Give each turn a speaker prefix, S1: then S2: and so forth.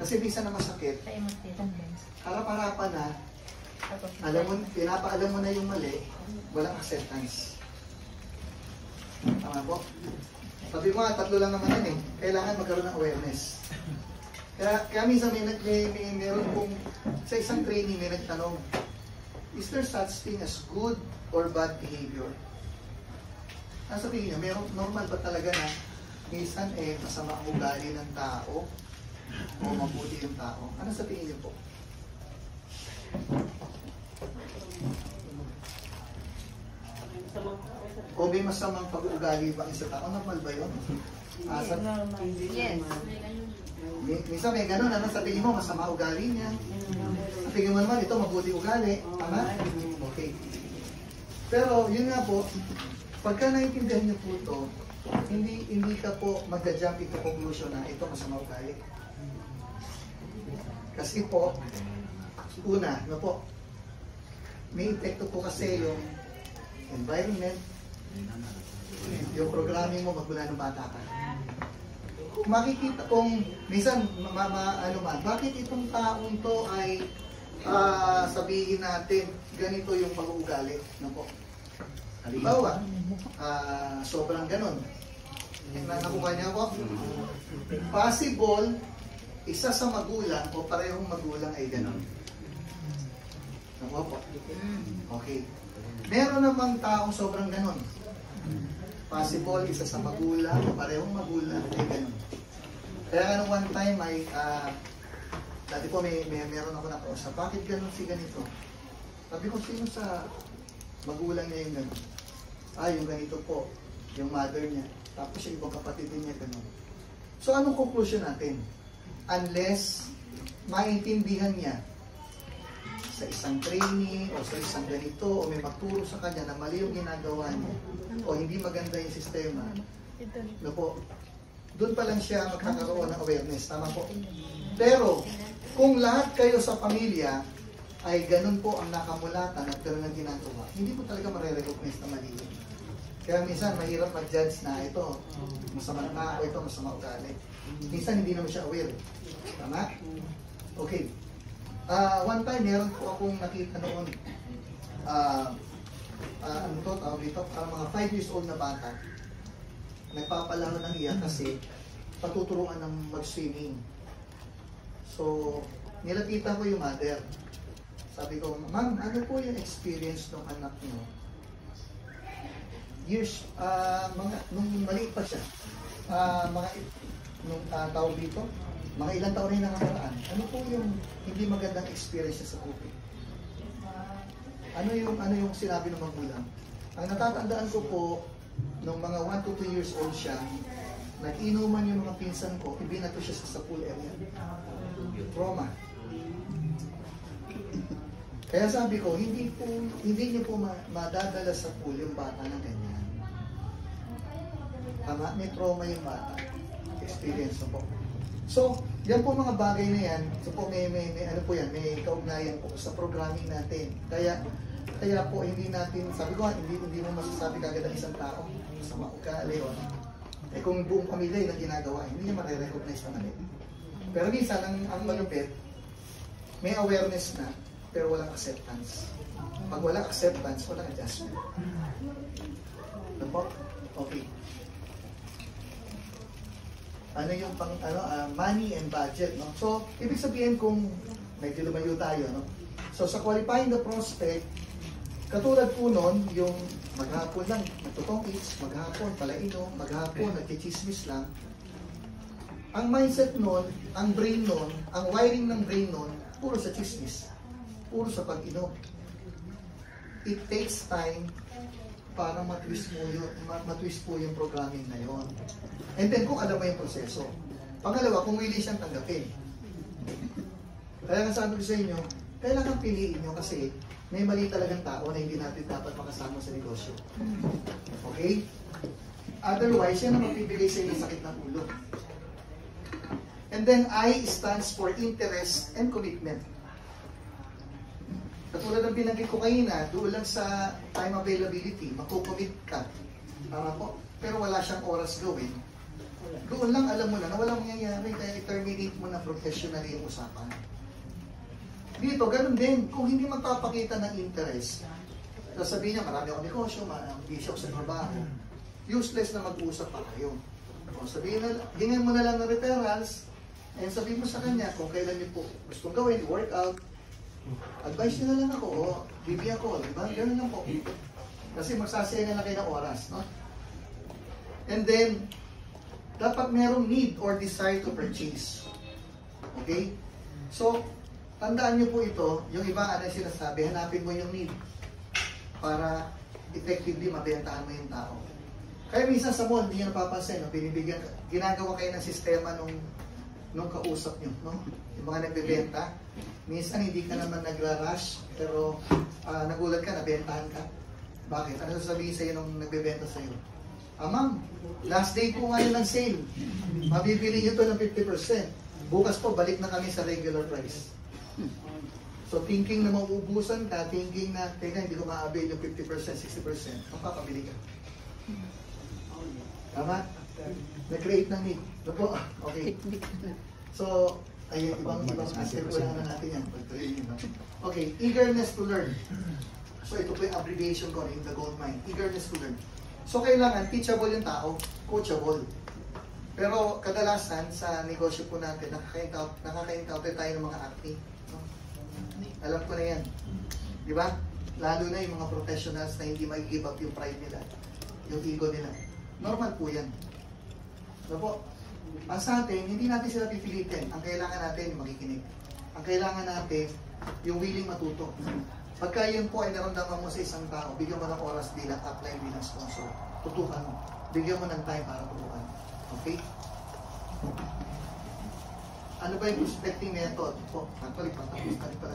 S1: Kasi minsan na masakit, harap-harapan na, alam mo, pinapaalam mo na yung mali, walang acceptance. Tama po? Sabi mo nga, 3 lang naman yan eh. Kailangan magkaroon ng awareness. Kaya minsan meron kong, sa isang training may nagtanong, is there such thing as good or bad behavior? Ang sabihin niya, meron, normal ba talaga na minsan masama ang ugali ng tao o mabuti yung tao? Ano sa tingin niyo po? O may masamang pag-uugali ba sa tao? Normal ba yun?
S2: Yes.
S1: Minsan may gano'n, ano? Sa tingin mo, masama ugali niya. Sa tingin mo naman, ito mabuti ugali. Tama? Okay. Pero yun nga po, pagka naiintindihan niyo po ito, hindi ka po mag-jump into conclusion na ito masama ugali. Kasi po, una, no po, may epekto po kasi yung environment, yung programming mo magmula ng bata ka. Kung makikita kung minsan bakit itong taong to ay sabihin natin ganito yung pag-uugali, no po. Halimbawa, sobrang ganon. Nakuha niya po. Possible, isa sa magulang o parehong magulang ay ganon. Nakuha po. Okay. Meron namang taong sobrang ganon. Possible, isa sa magulang o parehong magulang ay ganon. Kaya one time ay, dati po meron ako nakausap, bakit ganon si ganito? Sabi ko, sino sa magulang niya yung ganon? Yung ganito po, yung mother niya. Tapos yung ibang kapatid niya ganon. So anong conclusion natin? Unless maintindihan niya sa isang training o sa isang ganito o may magturo sa kanya na mali yung ginagawa niya o hindi maganda yung sistema, no po, doon pa lang siya magkakaroon ng awareness. Tama po. Pero kung lahat kayo sa pamilya ay ganun po ang nakamulatan at ganun ang ginagawa, hindi po talaga marirecognize na mali. Kaya minsan mahirap mag-judge na ito masama na o ito masama ugali. Minsan hindi naman siya aware. Tama? Okay. One time, meron po akong nakita noon, ano to, tawag dito, mga 5 years old na bata, nagpapalaro ng iya kasi patuturuan ng mag-swimming. So, nilapitan ko yung mother. Sabi ko, ma'am, ano po yung experience ng anak niyo? Years, nung maliit pa siya, nung tawag dito, mga ilang taon rin nangakaraan, ano po yung hindi magandang experience sa tubig? Ano yung sinabi ng magulang? Ang natatandaan ko po, nung mga 1 to 2 years old siya, nag-inuman yung mga pinsan ko, ibinato siya sa pool area. Trauma. Kaya sabi ko, hindi niyo po madadala sa pool yung bata na ganyan. Tama, may trauma yung bata. Experience po. So, yan po mga bagay na yan. So po may ano po yan, may kaugnayan po sa programming natin. Kaya po hindi natin, sabi ko, hindi mo masasabi kagad ang isang tao sa maugali o kung buong pamilya yung ginagawa, hindi niya marirecognize na mali. Pero minsan, ang malupit, may awareness na, pero walang acceptance. Pag walang acceptance, walang adjustment. Ano po? Okay. Ano yung money and budget, no? So, ibig sabihin kung medyo lumayo tayo, no? So, sa qualifying the prospect, katulad po nun, yung maghapon lang, nagtutong eats, maghapon, palainom, maghapon, nagkichismis lang. Ang mindset nun, ang brain nun, ang wiring ng brain nun, puro sa chismis, puro sa pag-inom. It takes time para matwist po yung programming na yon. And then kung alam mo yung proseso. Pangalawa, kung willing siyang tanggapin. Kaya nga sabi ko sa inyo, kailangan piliin nyo kasi may mali talagang tao na hindi natin dapat makasama sa negosyo. Okay? Otherwise, yan ang magbibigay sa inyo sakit ng ulo. And then I stands for interest and commitment. Katulad ng binanggit ko kanina, doon lang sa time availability, makukommit ka. Tama po? Pero wala siyang oras gawin. Doon lang alam mo na walang mangyayari, kaya i-terminate mo na professionally yung usapan. Dito, ganun din. Kung hindi magpapakita ng interest, sasabihin niya, marami akong negosyo, busy ako sa trabaho, useless na mag-uusap pa kayo. O sabihin na, hingan mo na lang ng referrals, and sabihin mo sa kanya kung kailan niyo po gustong gawin, workout, advice niyo na lang ako, o bibigyan ko, di ba? Ganun lang po. Kasi magsasaya na lang kayo ng oras, no? And then, dapat merong need or desire to purchase. Okay? So, tandaan niyo po ito, yung iba ano sinasabi, hanapin mo yung need para effectively mabentahan mo yung tao. Kaya minsan sa mall, hindi nyo napapansin, no? Binibigyan, ginagawa kayo ng sistema nung kausap nyo, no? Yung mga nagbebenta, minsan hindi ka naman nagra-rush, pero nagulat ka, nabentahan ka. Bakit? Ano sasabihin sa'yo nung nagbebenta sa'yo? Ma'am, last day po ngayon ng sale. Mabibili nyo to ng 50%. Bukas po, balik na kami sa regular price. So, thinking na mauubusan ka, thinking na, teka, hindi ko ma-avail yung 50%, 60%, mapapabili ka. Tama? Na-create ng need. Ano po? Okay. So, ay, ibang aspect ko lang na natin yan. Okay, eagerness to learn. So, ito po yung abbreviation ko in the gold mine. Eagerness to learn. So, kailangan teachable yung tao, coachable. Pero kadalasan sa negosyo po natin, nakaka-encounter tayo ng mga acne. No? Alam ko na yan. Di ba? Lalo na yung mga professionals na hindi mag-give up yung pride nila, yung ego nila. Normal po yan. So po, sa atin, hindi natin sila pipilitin. Ang kailangan natin, yung makikinig. Ang kailangan natin, yung willing matuto. Pagka yun po ay naramdaman mo sa isang tao, bigyan mo ng oras bilang upline, bilang sponsor. Tutukan mo. Bigyan mo ng time para tutukan. Okay? Ano ba yung prospecting method? Po, actually, patapos na rin pala